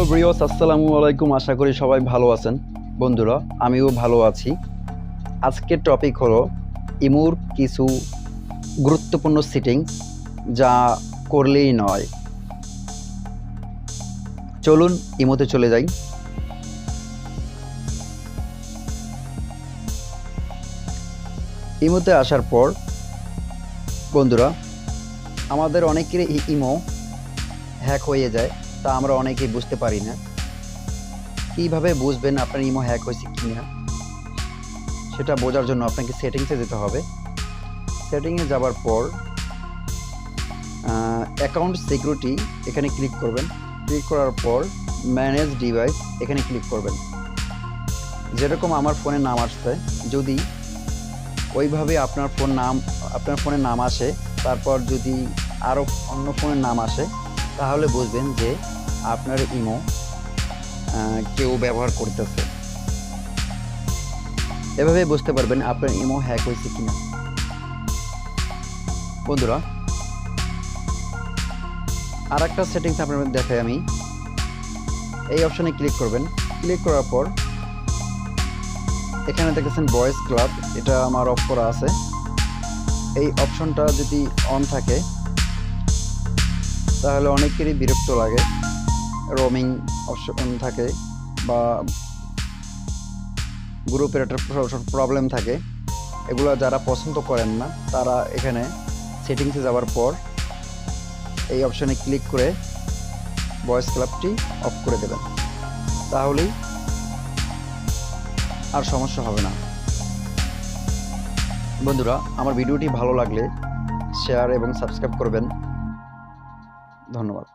Viewers, আসসালামু আলাইকুম। আশা করি সবাই ভালো আছেন। বন্ধুরা, আমিও ভালো আছি। আজকের টপিক হলো ইমোর কিছু গুরুত্বপূর্ণ সেটিংস যা করলেই নয়। চলুন ইমোতে চলে যাই। ইমোতে আসার পর বন্ধুরা, আমাদের অনেকেরই ইমো হ্যাক হয়ে যায়, তা আমরা অনেকেই বুঝতে পারি না। কীভাবে বুঝবেন আপনার ইমো হ্যাক হয়েছে কিনা সেটা বোঝার জন্য আপনাকে সেটিংসে যেতে হবে। সেটিংয়ে যাওয়ার পর অ্যাকাউন্ট সিকিউরিটি এখানে ক্লিক করবেন। ক্লিক করার পর ম্যানেজ ডিভাইস এখানে ক্লিক করবেন। যেরকম আমার ফোনে নাম আসছে, যদি ওইভাবে আপনার ফোনের নাম আসে, তারপর যদি আরও অন্য ফোনের নাম আসে, তাহলে বুঝবেন যে আপনার ইমো কেউ ব্যবহার করতেছে। এভাবে বুঝতে পারবেন আপনার ইমো হ্যাক হয়েছে কিনা। বন্ধুরা, আর একটা সেটিংস আপনাদের দেখাই আমি। এই অপশনে ক্লিক করবেন। ক্লিক করার পর এখানে দেখতেছেন ভয়েস ক্লাব, এটা আমার অফ করা আছে। এই অপশনটা যদি অন থাকে তাহলে অনেকেরই বিরক্ত লাগে। রোমিং অপশন থাকে বা গ্রুপের একটা প্রবলেম থাকে, এগুলো যারা পছন্দ করেন না তারা এখানে সেটিংসে যাওয়ার পর এই অপশনে ক্লিক করে ভয়েস ক্লাবটি অফ করে দেবেন। তাহলেই আর সমস্যা হবে না। বন্ধুরা, আমার ভিডিওটি ভালো লাগলে শেয়ার এবং সাবস্ক্রাইব করবেন। ধন্যবাদ।